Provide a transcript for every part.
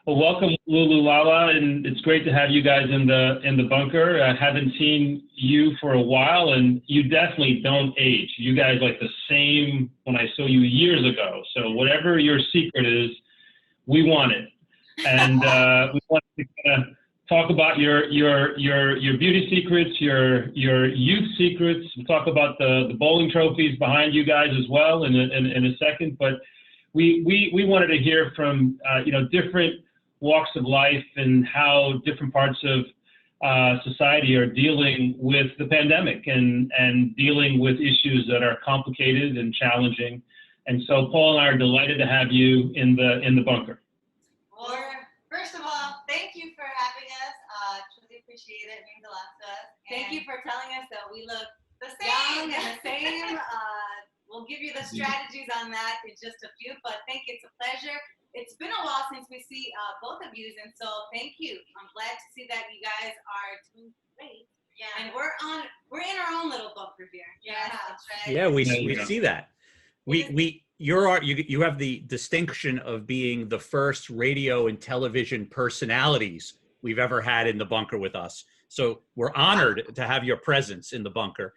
Well, welcome, Lulu Lala, and it's great to have you guys in the bunker. I haven't seen you for a while, and you definitely don't age. You guys like the same when I saw you years ago. So whatever your secret is, we want it, and we want to kind of talk about your beauty secrets, your youth secrets. We'll talk about the bowling trophies behind you guys as well in a second, but. We wanted to hear from different walks of life and how different parts of society are dealing with the pandemic and dealing with issues that are complicated and challenging. And so Paul and I are delighted to have you in the bunker. Well, first of all, thank you for having us. Truly appreciate it. It means a lot to us. Thank you for telling us that we look the same. Young and the same. We'll give you the strategies on that in just a few, but thank you. It's a pleasure. It's been a while since we see both of you, and so thank you. I'm glad to see that you guys are doing great. Yeah. And we're in our own little bunker here. Yeah, that's right. Yeah, we see that. You have the distinction of being the first radio and television personalities we've ever had in the bunker with us. So we're honored to have your presence in the bunker.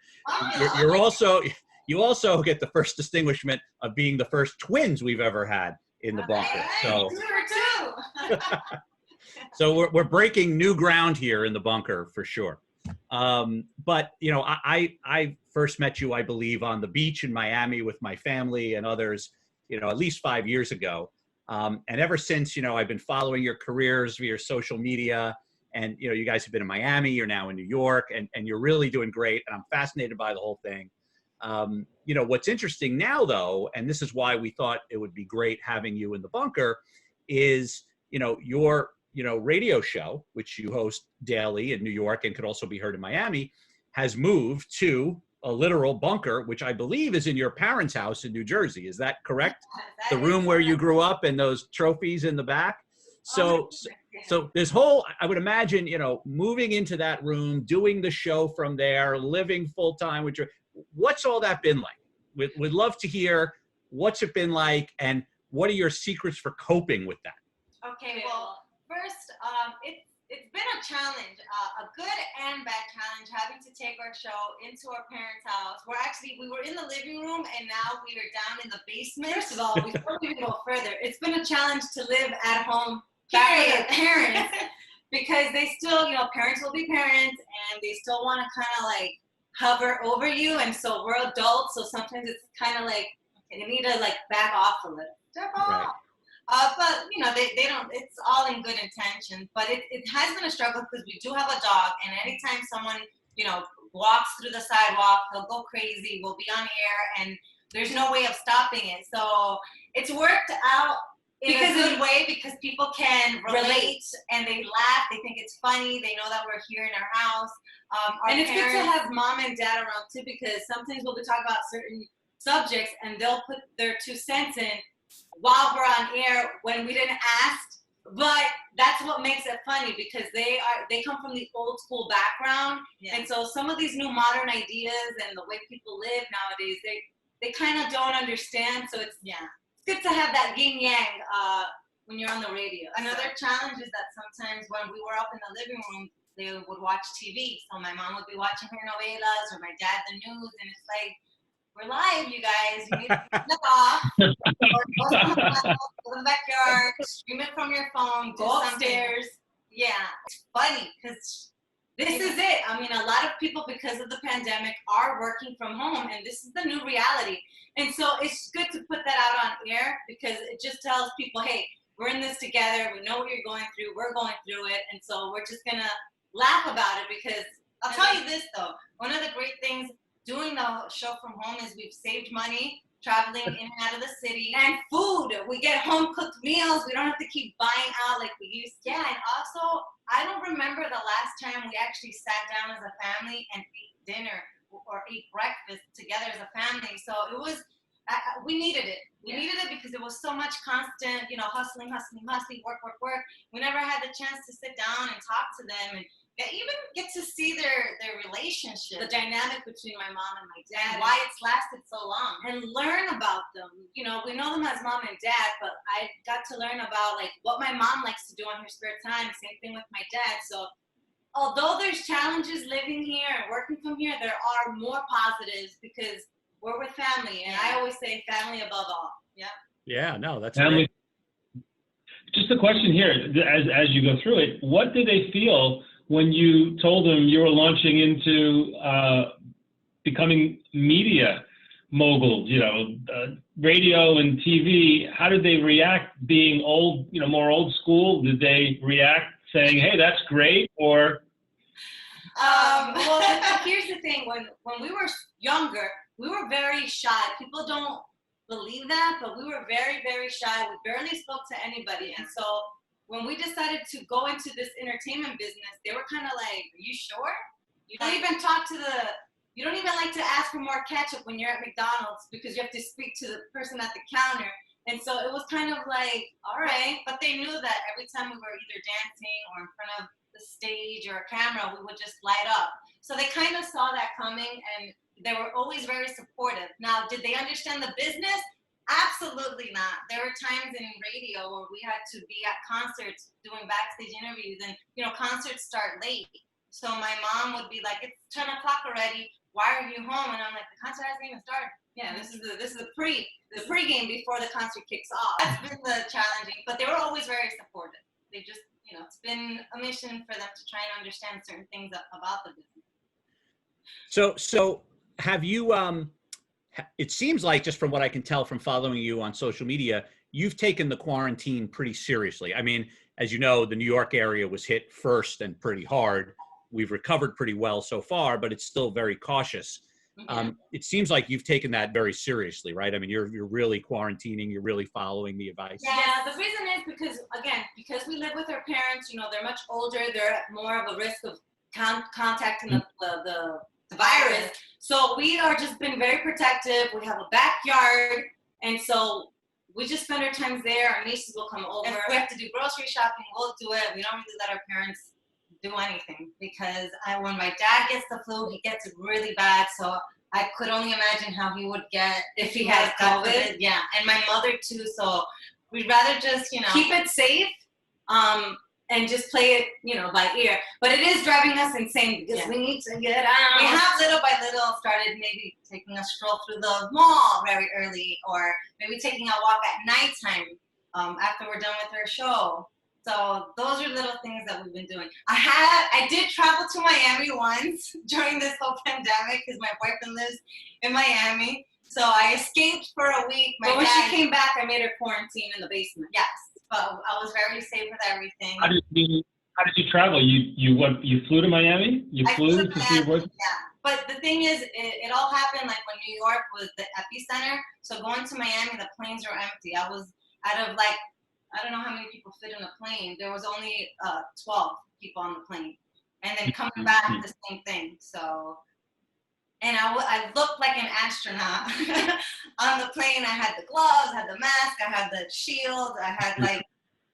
You also get the first distinguishment of being the first twins we've ever had in the bunker. So, so we're breaking new ground here in the bunker for sure. But I first met you, I believe, on the beach in Miami with my family and others, at least 5 years ago. And ever since, I've been following your careers via social media. And you guys have been in Miami, you're now in New York, and you're really doing great. And I'm fascinated by the whole thing. What's interesting now, though, and this is why we thought it would be great having you in the bunker, is, your, radio show, which you host daily in New York and could also be heard in Miami, has moved to a literal bunker, which I believe is in your parents' house in New Jersey. Is that correct? The room where you grew up and those trophies in the back? So this whole, I would imagine, moving into that room, doing the show from there, living full time with your, what's all that been like? We'd love to hear what's it been like and what are your secrets for coping with that? Okay, well, first, it's been a challenge, a good and bad challenge, having to take our show into our parents' house. We were in the living room and now we are down in the basement. First of all, before we even go further, it's been a challenge to live at home back with our parents because they still, parents will be parents and they still want to kind of like hover over you, and so we're adults, so sometimes it's kind of like you need to like back off a little. Step off. Right. But they don't. It's all in good intention, but it has been a struggle because we do have a dog, and anytime someone walks through the sidewalk, he'll go crazy. We'll be on air, and there's no way of stopping it. So it's worked out in a good way because people can relate and they laugh. They think it's funny. They know that we're here in our house. And it's good to have mom and dad around too, because sometimes we'll be talking about certain subjects and they'll put their 2 cents in while we're on air when we didn't ask. But that's what makes it funny because they come from the old school background. Yeah. And so some of these new modern ideas and the way people live nowadays, they kind of don't understand. So it's good to have that yin yang when you're on the radio. Another challenge is that sometimes when we were up in the living room, they would watch TV. So my mom would be watching her novelas or my dad the news, and it's like, we're live, you guys. You need to turn it off. Go to the backyard, stream it from your phone, go upstairs. Yeah, it's funny because this is it. I mean, a lot of people, because of the pandemic, are working from home, and this is the new reality. And so it's good to put that out on air because it just tells people, hey, we're in this together. We know what you're going through. We're going through it. And so we're just going to laugh about it because I'll tell you this, though. One of the great things doing the show from home is we've saved money traveling in and out of the city. And food. We get home-cooked meals. We don't have to keep buying out like we used to. Yeah, and also, I don't remember the last time we actually sat down as a family and ate dinner or ate breakfast together as a family. So it was, we needed it. We needed it because it was so much constant, hustling, work. We never had the chance to sit down and talk to them and They even get to see their relationship, the dynamic between my mom and my dad, and why it's lasted so long, and learn about them. You know, we know them as mom and dad, but I got to learn about like what my mom likes to do on her spare time. Same thing with my dad. So although there's challenges living here and working from here, there are more positives because we're with family, and I always say family above all. Yeah. Yeah, no, that's Family. Just a question here, as you go through it, what did they feel when you told them you were launching into becoming media moguls, radio and TV? How did they react being old, more old school? Did they react saying, hey, that's great, or? Well, here's the thing. When we were younger, we were very shy. People don't believe that, but we were very, very shy. We barely spoke to anybody. And so when we decided to go into this entertainment business, they were kind of like, are you sure? You don't even you don't even like to ask for more ketchup when you're at McDonald's because you have to speak to the person at the counter. And so it was kind of like, all right. But they knew that every time we were either dancing or in front of the stage or a camera, we would just light up. So they kind of saw that coming, and they were always very supportive. Now, did they understand the business? Absolutely not. There were times in radio where we had to be at concerts doing backstage interviews, and concerts start late. So my mom would be like, "It's 10 o'clock already. Why are you home?" And I'm like, "The concert hasn't even started. Yeah, this is the pregame before the concert kicks off." That's been the challenging, but they were always very supportive. They just, it's been a mission for them to try and understand certain things about the business. So have you, it seems like, just from what I can tell from following you on social media, you've taken the quarantine pretty seriously. I mean, as you know, the New York area was hit first and pretty hard. We've recovered pretty well so far, but it's still very cautious. Mm-hmm. It seems like you've taken that very seriously, right? I mean, you're really quarantining, you're really following the advice. Yeah, the reason is because we live with our parents, they're much older, they're at more of a risk of contacting the virus. So we are just been very protective. We have a backyard, and so we just spend our times there. Our nieces will come over. If we have to do grocery shopping, we'll do it. We don't really let our parents do anything because when my dad gets the flu, he gets it really bad. So I could only imagine how he would get if he has COVID. Yeah, and my mother too. So we'd rather just keep it safe. And just play it, by ear. But it is driving us insane because we need to get out. We have little by little started maybe taking a stroll through the mall very early, or maybe taking a walk at nighttime after we're done with our show. So those are little things that we've been doing. I did travel to Miami once during this whole pandemic because my boyfriend lives in Miami. So I escaped for a week. But when she came back, I made her quarantine in the basement. Yes. But I was very safe with everything. How did you travel? You flew to Miami? You flew to see your boyfriend? Yeah. But the thing is, it all happened like when New York was the epicenter. So going to Miami, the planes were empty. I was out of I don't know how many people fit in a plane. There was only 12 people on the plane. And then coming back, the same thing. So, and I looked like an astronaut on the plane. I had the gloves, I had the mask, I had the shield, I had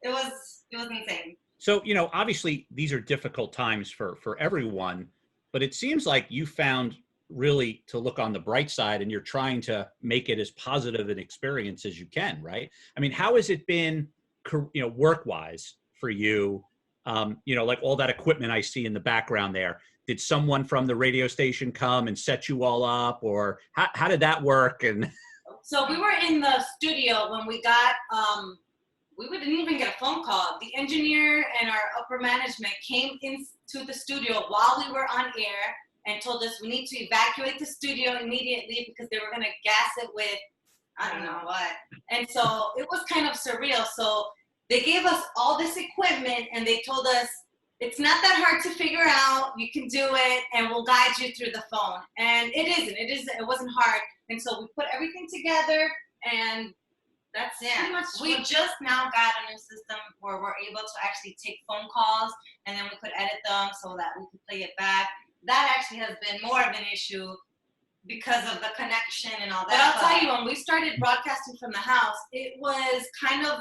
it was insane. So, obviously these are difficult times for everyone, but it seems like you found really to look on the bright side and you're trying to make it as positive an experience as you can, right? I mean, how has it been, work-wise for you? Like all that equipment I see in the background there. Did someone from the radio station come and set you all up, or how did that work? And so we were in the studio when we got, we didn't even get a phone call. The engineer and our upper management came into the studio while we were on air and told us we need to evacuate the studio immediately because they were going to gas it with, I don't know what. And so it was kind of surreal. So they gave us all this equipment and they told us, it's not that hard to figure out. You can do it, and we'll guide you through the phone. And it isn't. It wasn't hard. And so we put everything together, and that's pretty much. We just now got a new system where we're able to actually take phone calls, and then we could edit them so that we could play it back. That actually has been more of an issue because of the connection and all that. But I'll tell you, when we started broadcasting from the house, it was kind of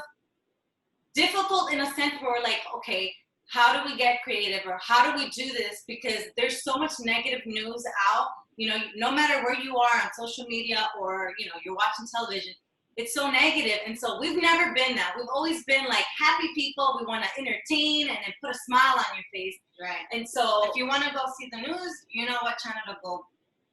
difficult in a sense where we're like, okay, how do we get creative, or how do we do this? Because there's so much negative news out, you know, no matter where you are on social media or, you know, you're watching television, it's so negative. And so we've never been that. We've always been like happy people. We want to entertain and then put a smile on your face. Right. And so if you want to go see the news, you know what channel to go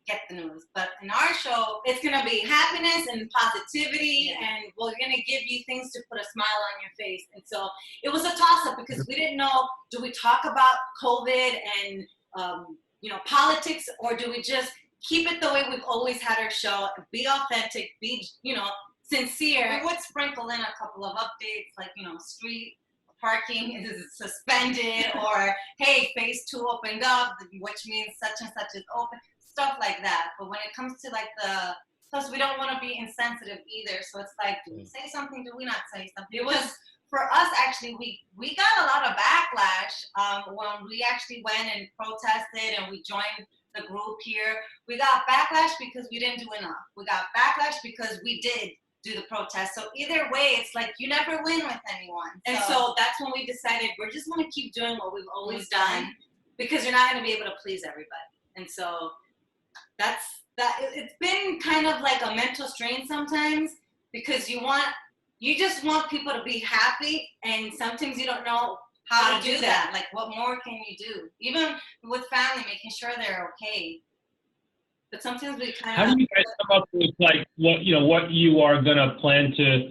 get the news. But in our show, it's going to be happiness and positivity, and we're going to give you things to put a smile on your face. And so it was a toss-up because we didn't know, do we talk about COVID and, you know, politics, or do we just keep it the way we've always had our show, be authentic, be, you know, sincere. We would sprinkle in a couple of updates, like, you know, street parking is suspended, or, hey, phase 2 opened up, which means such and such is open. Stuff like that. But when it comes to like plus we don't want to be insensitive either. So it's like, do we say something? Do we not say something? It was, for us, actually, we got a lot of backlash when we actually went and protested and we joined the group here. We got backlash because we didn't do enough. We got backlash because we did do the protest. So either way, it's like you never win with anyone. And so that's when we decided we're just going to keep doing what we've always done, because you're not going to be able to please everybody. And so that it's been kind of like a mental strain sometimes, because you just want people to be happy, and sometimes you don't know how to do that. Like, what more can you do? Even with family, making sure they're okay. But sometimes we kind of. How do you guys come up with like what you are gonna plan to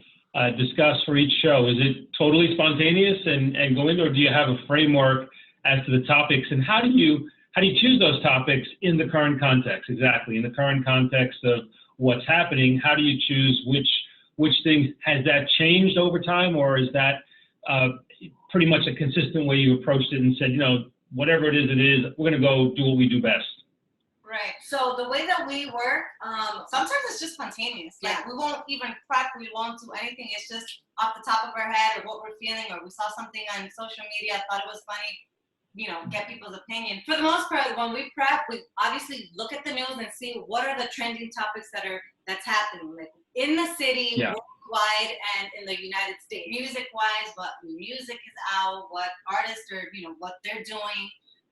discuss for each show? Is it totally spontaneous and go into, or do you have a framework as to the topics, and how do you choose those topics in the current context? Exactly, in the current context of what's happening, how do you choose which things? Has that changed over time, or is that pretty much a consistent way you approached it and said, you know, whatever it is, we're going to go do what we do best? Right. So the way that we work, sometimes it's just spontaneous. Like, we won't even prep, we won't do anything. It's just off the top of our head, or what we're feeling, or we saw something on social media, thought it was funny, you know, get people's opinion. For the most part, when we prep, we obviously look at the news and see what are the trending topics that's happening, like in the city, worldwide, and in the United States. Music-wise, what music is out, what artists are, you know, what they're doing.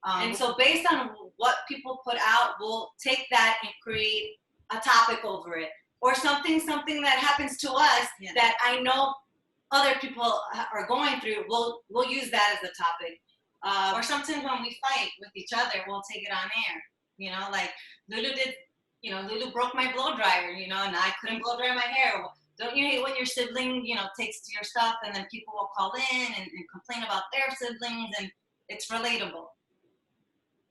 And so based on what people put out, we'll take that and create a topic over it. Or something that happens to us that I know other people are going through, we'll use that as a topic. Or sometimes when we fight with each other, we'll take it on air. You know, like Lulu broke my blow dryer, you know, and I couldn't blow dry my hair. Well, don't you hate when your sibling, you know, takes to your stuff, and then people will call in and complain about their siblings, and it's relatable.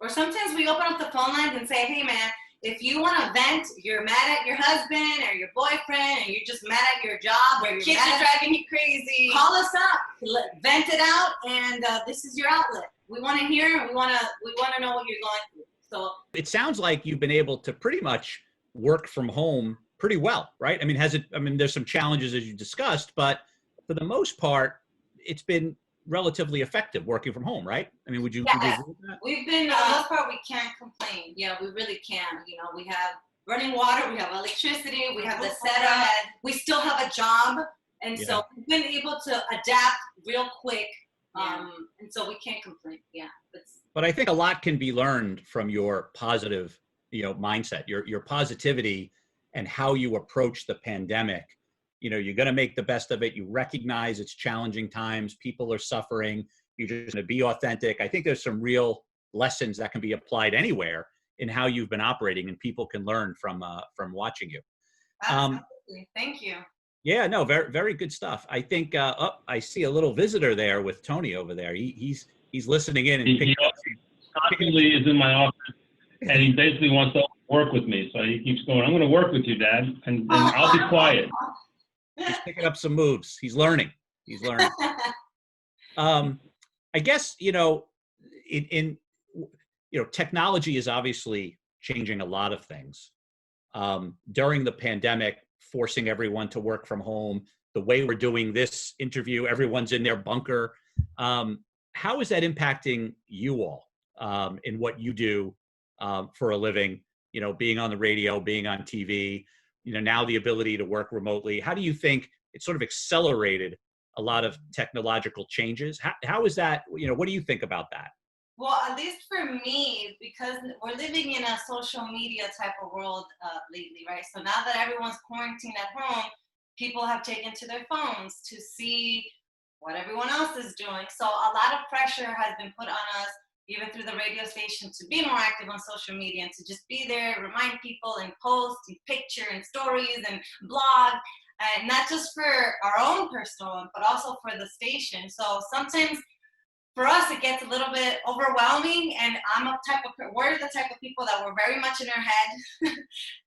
Or sometimes we open up the phone lines and say, hey man, if you want to vent, you're mad at your husband or your boyfriend, and you're just mad at your job, or your kids are driving you crazy, call us up, vent it out, and this is your outlet. We want to hear, and we want to know what you're going through. So it sounds like you've been able to pretty much work from home pretty well, right? I mean, there's some challenges as you discussed, but for the most part, it's been relatively effective working from home, right? I mean, would you agree with that? We've been, for the most part, we can't complain. Yeah, we really can. You know, we have running water, we have electricity, we have the setup, we still have a job. And so we've been able to adapt real quick. And so we can't complain. Yeah. But I think a lot can be learned from your positive, you know, mindset, your positivity, and how you approach the pandemic. You know, you're going to make the best of it. You recognize it's challenging times. People are suffering. You're just going to be authentic. I think there's some real lessons that can be applied anywhere in how you've been operating, and people can learn from watching you. Absolutely. Thank you. Yeah, no, very, very good stuff. I think, I see a little visitor there with Tony over there. He's listening in. And he constantly is in my office, and he basically wants to work with me. So he keeps going, I'm going to work with you, Dad, and I'll be quiet. He's picking up some moves. He's learning. I guess, you know, technology is obviously changing a lot of things. During the pandemic, forcing everyone to work from home, the way we're doing this interview, everyone's in their bunker. How is that impacting you all in what you do for a living? You know, being on the radio, being on TV, you know, now the ability to work remotely. How do you think it sort of accelerated a lot of technological changes. How is that, what do you think about that? Well, at least for me, because we're living in a social media type of world lately, right? So now that everyone's quarantined at home, people have taken to their phones to see what everyone else is doing. So a lot of pressure has been put on us, even through the radio station, to be more active on social media and to just be there, remind people and post and picture and stories and blog, and not just for our own personal, but also for the station. So sometimes for us, it gets a little bit overwhelming, and we're the type of people that we're very much in our head,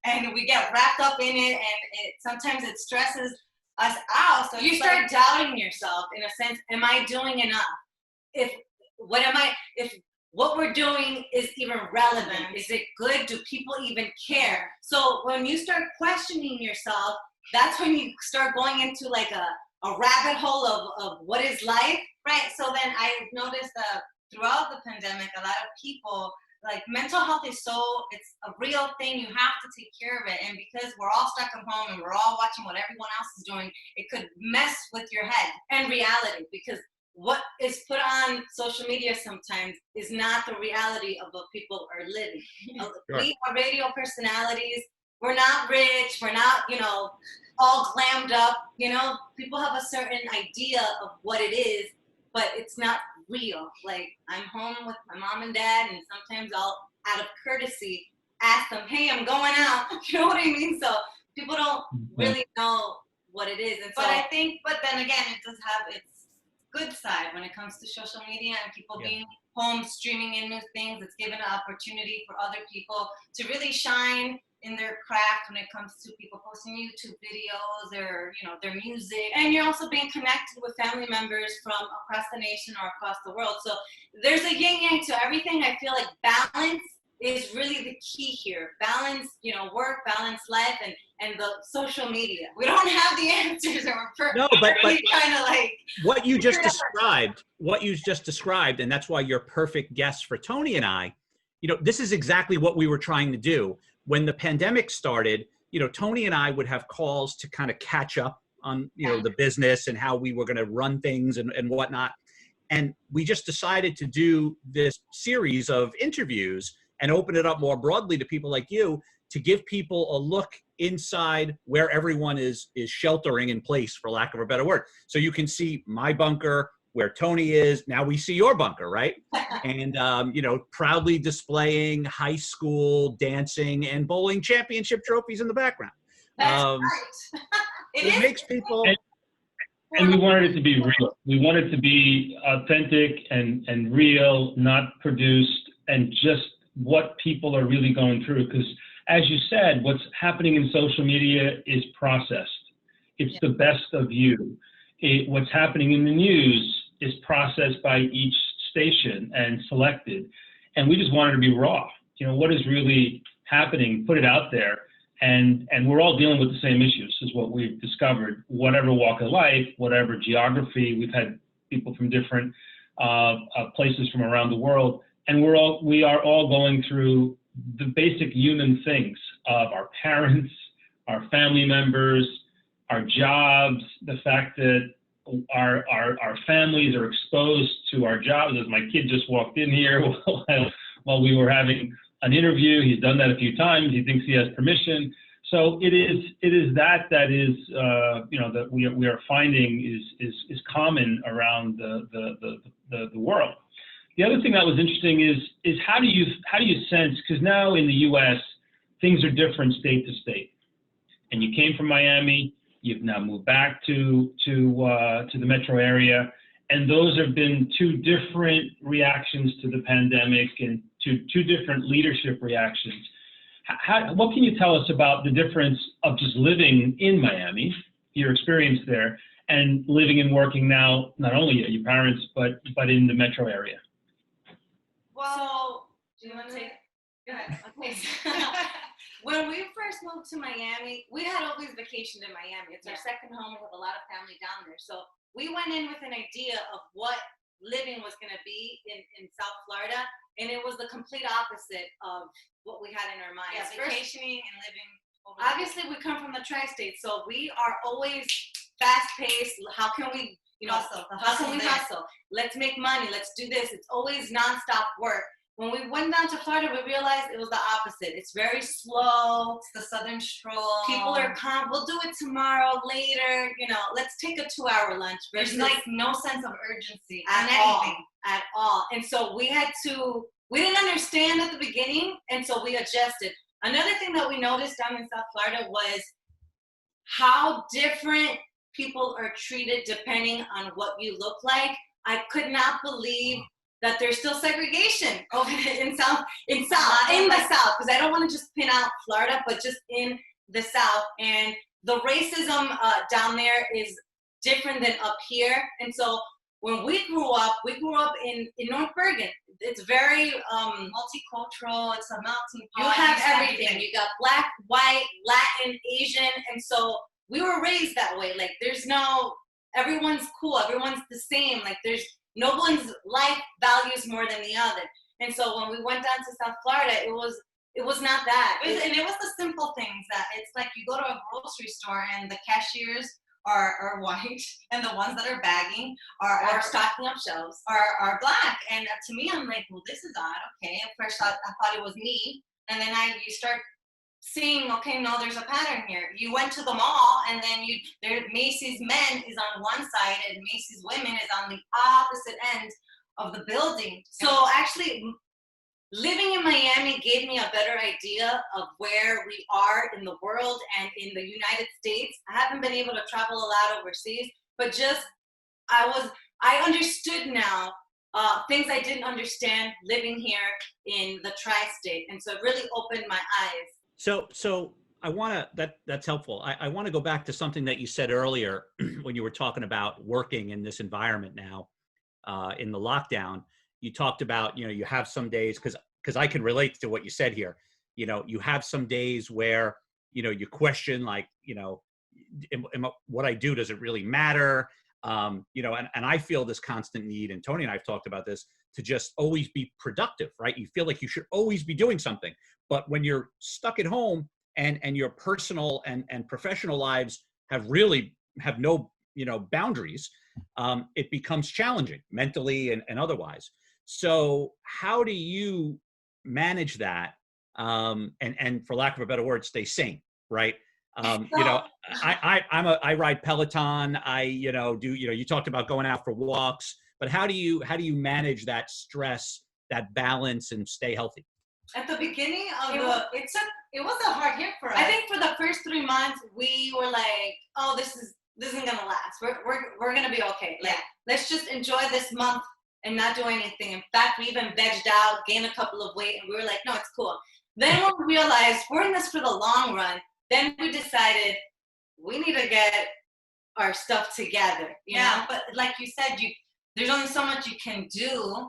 and we get wrapped up in it, and sometimes it stresses us out. So you start doubting yourself in a sense. Am I doing enough? If what we're doing is even relevant? Is it good? Do people even care? So when you start questioning yourself, that's when you start going into like a rabbit hole of what is life, right? So then I noticed that throughout the pandemic, a lot of people, like, mental health is it's a real thing. You have to take care of it. And because we're all stuck at home and we're all watching what everyone else is doing, it could mess with your head and reality, because what is put on social media sometimes is not the reality of what people are living. Sure. We are radio personalities. We're not rich. We're not, all glammed up. People have a certain idea of what it is, but it's not real. Like, I'm home with my mom and dad, and sometimes I'll, out of courtesy, ask them, hey, I'm going out. You know what I mean? So people don't really know what it is. And so, but then again, it does have its good side when it comes to social media and people being home, streaming in new things. It's given an opportunity for other people to really shine in their craft when it comes to people posting YouTube videos or, their music. And you're also being connected with family members from across the nation or across the world. So there's a yin yang to everything. I feel like balance is really the key here. Balance, work, balance life, and the social media. We don't have the answers, and we're really trying to, like, what you just described, and that's why you're perfect guests for Tony and I. This is exactly what we were trying to do. When the pandemic started, Tony and I would have calls to kind of catch up on, the business and how we were going to run things and whatnot. And we just decided to do this series of interviews and open it up more broadly to people like you, to give people a look inside where everyone is sheltering in place, for lack of a better word. So you can see my bunker, where Tony is. Now we see your bunker, right? And, proudly displaying high school dancing and bowling championship trophies in the background. That's right. It makes people... And we wanted it to be real. We wanted it to be authentic and real, not produced, and just what people are really going through. Because as you said, what's happening in social media is processed. It's the best of you. What's happening in the news is processed by each station and selected. And we just wanted to be raw. What is really happening, put it out there. And we're all dealing with the same issues, is what we've discovered. Whatever walk of life, whatever geography, we've had people from different places from around the world. And we are all going through the basic human things of our parents, our family members, our jobs, the fact that our families are exposed to our jobs. As my kid just walked in here while we were having an interview. He's done that a few times. He thinks he has permission. So it is that is that we are finding is common around the world. The other thing that was interesting is how do you sense, because now in the U.S. things are different state to state, and you came from Miami, you've now moved back to the metro area, and those have been two different reactions to the pandemic and two different leadership reactions. What can you tell us about the difference of just living in Miami, your experience there, and living and working now, not only at your parents, but in the metro area? Well, do you want to take? Go ahead. Okay. When we first moved to Miami, we had always vacationed in Miami. It's our second home. We have a lot of family down there. So we went in with an idea of what living was going to be in South Florida, and it was the complete opposite of what we had in our minds. Yeah, vacationing and living. Obviously, we come from the tri-state, so we are always fast-paced. How can we you know, Hustle. The how can we hustle's there. hustle? Let's make money. Let's do this. It's always nonstop work. When we went down to Florida, we realized it was the opposite. It's very slow. It's the Southern stroll. People are calm. We'll do it tomorrow, later. You know, let's take a 2-hour lunch. There's versus like no sense of urgency at in all, anything. at all. And so we didn't understand at the beginning, and so we adjusted. Another thing that we noticed down in South Florida was how different people are treated depending on what you look like. I could not believe that there's still segregation over in the South, because I don't want to just pin out Florida, but just in the South. And the racism down there is different than up here. And so when we grew up in North Bergen. It's very multicultural. It's a melting pot. You have everything. You got Black, white, Latin, Asian, and so we were raised that way. Like everyone's cool. Everyone's the same. Like no one's life values more than the other. And so when we went down to South Florida, it was not that. And it was the simple things that it's like you go to a grocery store and the cashiers are white, and the ones that are bagging are stocking up shelves are black. And to me, I'm like, well, this is odd. Okay, at first I thought it was me, and then you start seeing, okay, no, there's a pattern here. You went to the mall, and then Macy's men is on one side, and Macy's women is on the opposite end of the building. So actually, living in Miami gave me a better idea of where we are in the world and in the United States. I haven't been able to travel a lot overseas, but just I understood now things I didn't understand living here in the tri-state, and so it really opened my eyes. So I want to, that's helpful. I want to go back to something that you said earlier when you were talking about working in this environment now in the lockdown. You talked about, you have some days, because I can relate to what you said here. You have some days where, you question, like, what I do, does it really matter? And I feel this constant need, and Tony and I have talked about this, to just always be productive, right? You feel like you should always be doing something. But when you're stuck at home and your personal and professional lives have no, boundaries, it becomes challenging mentally and otherwise. So how do you manage that? And for lack of a better word, stay sane, right? I ride Peloton. You talked about going out for walks, but how do you manage that stress, that balance, and stay healthy? At the beginning of it was a hard hit for us. I think for the first 3 months, we were like, oh, this isn't gonna last. We're gonna be okay. Like, let's just enjoy this month and not do anything. In fact, we even vegged out, gained a couple of weight, and we were like, no, it's cool. Then when we realized we're in this for the long run, then we decided we need to get our stuff together. You know? But like you said, there's only so much you can do.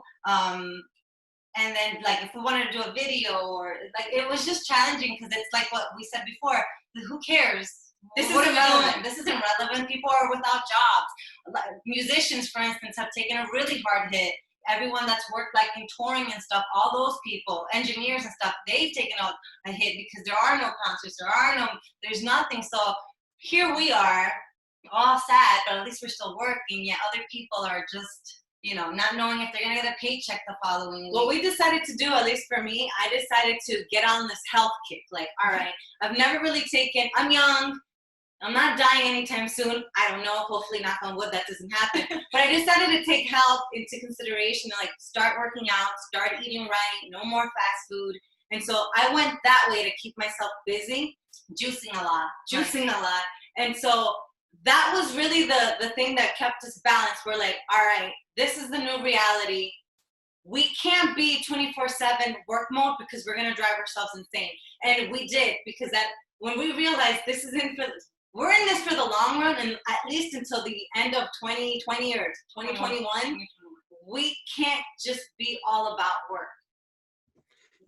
And then, like, if we wanted to do a video, or like, it was just challenging, because it's like what we said before. Who cares? This isn't relevant. This isn't relevant. People are without jobs. Musicians, for instance, have taken a really hard hit. Everyone that's worked like in touring and stuff, all those people, engineers and stuff, they've taken a hit because there are no concerts, there's nothing. So here we are, all sad, but at least we're still working. Yet other people are just, not knowing if they're gonna get a paycheck the following week. What we decided to do, at least for me, I decided to get on this health kick. Like, all right, I've never really I'm young. I'm not dying anytime soon. I don't know. Hopefully, knock on wood, that doesn't happen. But I decided to take health into consideration, like start working out, start eating right, no more fast food. And so I went that way to keep myself busy, Juicing a lot. And so that was really the thing that kept us balanced. We're like, all right, this is the new reality. We can't be 24/7 work mode, because we're going to drive ourselves insane. And we did, because when we realized we're in this for the long run, and at least until the end of 2020 or 2021, we can't just be all about work.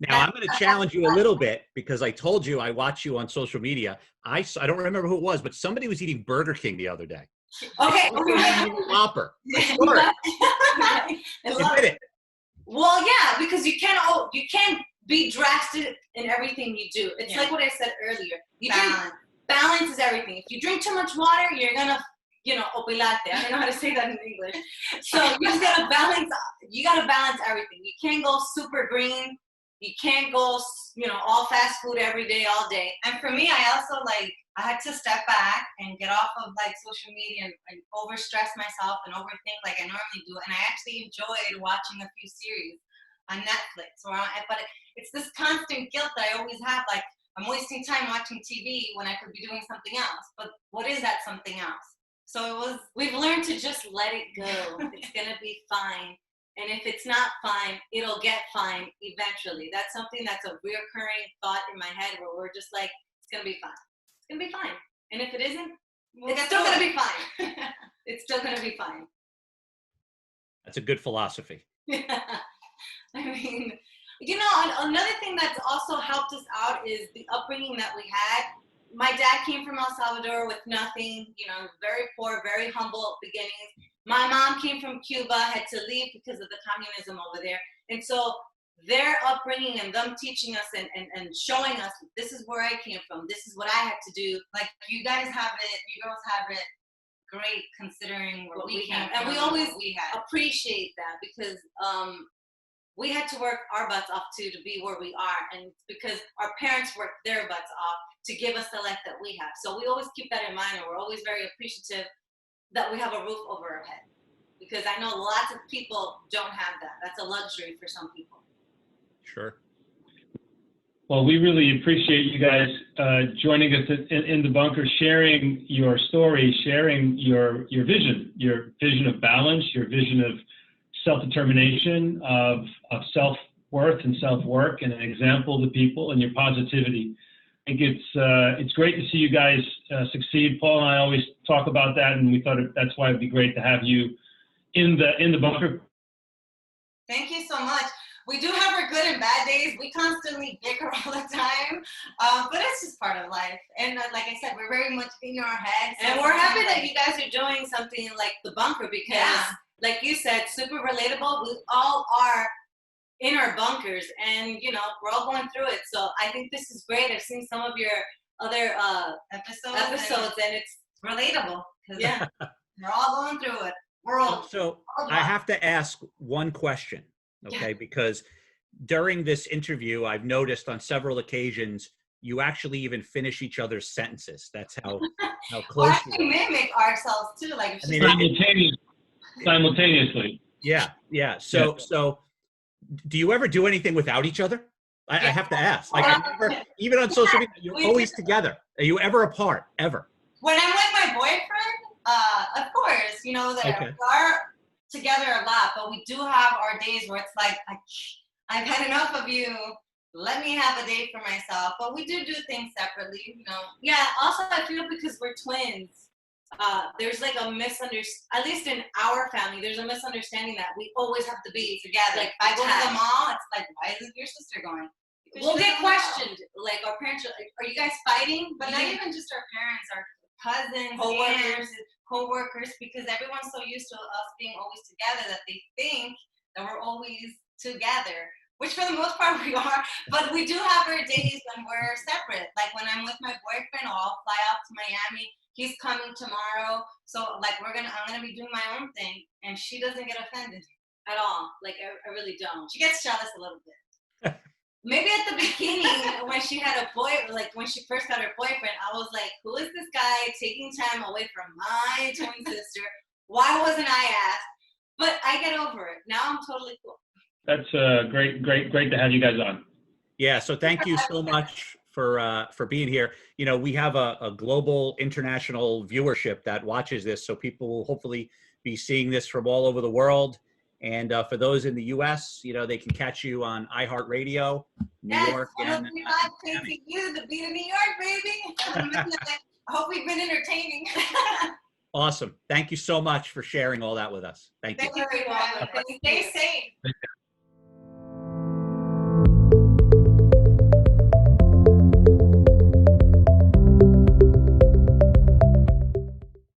Now, I'm going to challenge you a little bit, because I told you I watch you on social media. I don't remember who it was, but somebody was eating Burger King the other day. Okay. Whopper. Admit it. Well, yeah, because you can't be drastic in everything you do. It's like what I said earlier. Balance is everything. If you drink too much water, you're gonna you know, opilate. I don't know how to say that in English. So you just gotta balance everything. You can't go super green. You can't go, you know, all fast food every day, all day. And for me, I also I had to step back and get off of like social media and overstress myself and overthink like I normally do. And I actually enjoyed watching a few series on Netflix. But it's this constant guilt that I always have. Like, I'm wasting time watching TV when I could be doing something else. But what is that something else? So we've learned to just let it go. It's gonna be fine. And if it's not fine, it'll get fine eventually. That's something that's a reoccurring thought in my head where we're just like, it's gonna be fine. It's gonna be fine. And if it isn't, it's still gonna be fine. It's still gonna be fine. That's a good philosophy. I mean, you know, another thing that's also helped us out is the upbringing that we had. My dad came from El Salvador with nothing, you know, very poor, very humble beginnings. My mom came from Cuba, had to leave because of the communism over there. And so their upbringing and them teaching us and showing us, this is where I came from, this is what I had to do. Like, you guys have it, you girls have it great considering where we came from. And we always appreciate that because we had to work our butts off to be where we are. And it's because our parents worked their butts off to give us the life that we have. So we always keep that in mind, and we're always very appreciative that we have a roof over our head. Because I know lots of people don't have that. That's a luxury for some people. Sure. Well, we really appreciate you guys joining us in the bunker, sharing your story, sharing your vision of balance, your vision of self-determination, of self-worth and self-work, and an example to people, and your positivity. I think it's great to see you guys succeed. Paul and I always talk about that, and we thought that's why it'd be great to have you in the bunker. Thank you so much. We do have our good and bad days. We constantly bicker all the time, but it's just part of life. And like I said, we're very much in our heads. And we're happy that you guys are doing something like the bunker because, like you said, super relatable. We all are in our bunkers, and you know, we're all going through it. So I think this is great. I've seen some of your other episodes, and it's relatable. Yeah, we're all going through it. We're all. So I have to ask one question, okay? Because during this interview, I've noticed on several occasions you actually even finish each other's sentences. That's how close you are. We mimic ourselves too, like Simultaneously. Yeah. So do you ever do anything without each other? I have to ask. Like, even on social media, you're always together. Are you ever apart? Ever? When I'm with my boyfriend, of course, you know that we are together a lot, but we do have our days where it's like, I've had enough of you. Let me have a day for myself. But we do things separately, you know. Yeah. Also, I feel because we're twins. There's like a misunderstanding, at least in our family, there's a misunderstanding that we always have to be together. Like, if I go to the mall, it's like, why isn't your sister going? We'll get questioned. Like, our parents are you guys fighting? But not even just our parents, our cousins, co-workers, because everyone's so used to us being always together that they think that we're always together, which for the most part we are. But we do have our days when we're separate. Like when I'm with my boyfriend, I'll fly out to Miami. He's coming tomorrow, so like I'm gonna be doing my own thing, and she doesn't get offended at all. Like I really don't. She gets jealous a little bit. Maybe at the beginning when she had when she first got her boyfriend, I was like, who is this guy taking time away from my twin sister? Why wasn't I asked? But I get over it. Now I'm totally cool. That's great to have you guys on. Yeah, so thank you so much for being here. You know, we have a global international viewership that watches this, so people will hopefully be seeing this from all over the world. And for those in the U.S., you know, they can catch you on iHeartRadio, New York, and KTU, the beat of New York, baby. I hope we've been entertaining. Awesome. Thank you so much for sharing all that with us. Thank you. Thank you. Stay safe.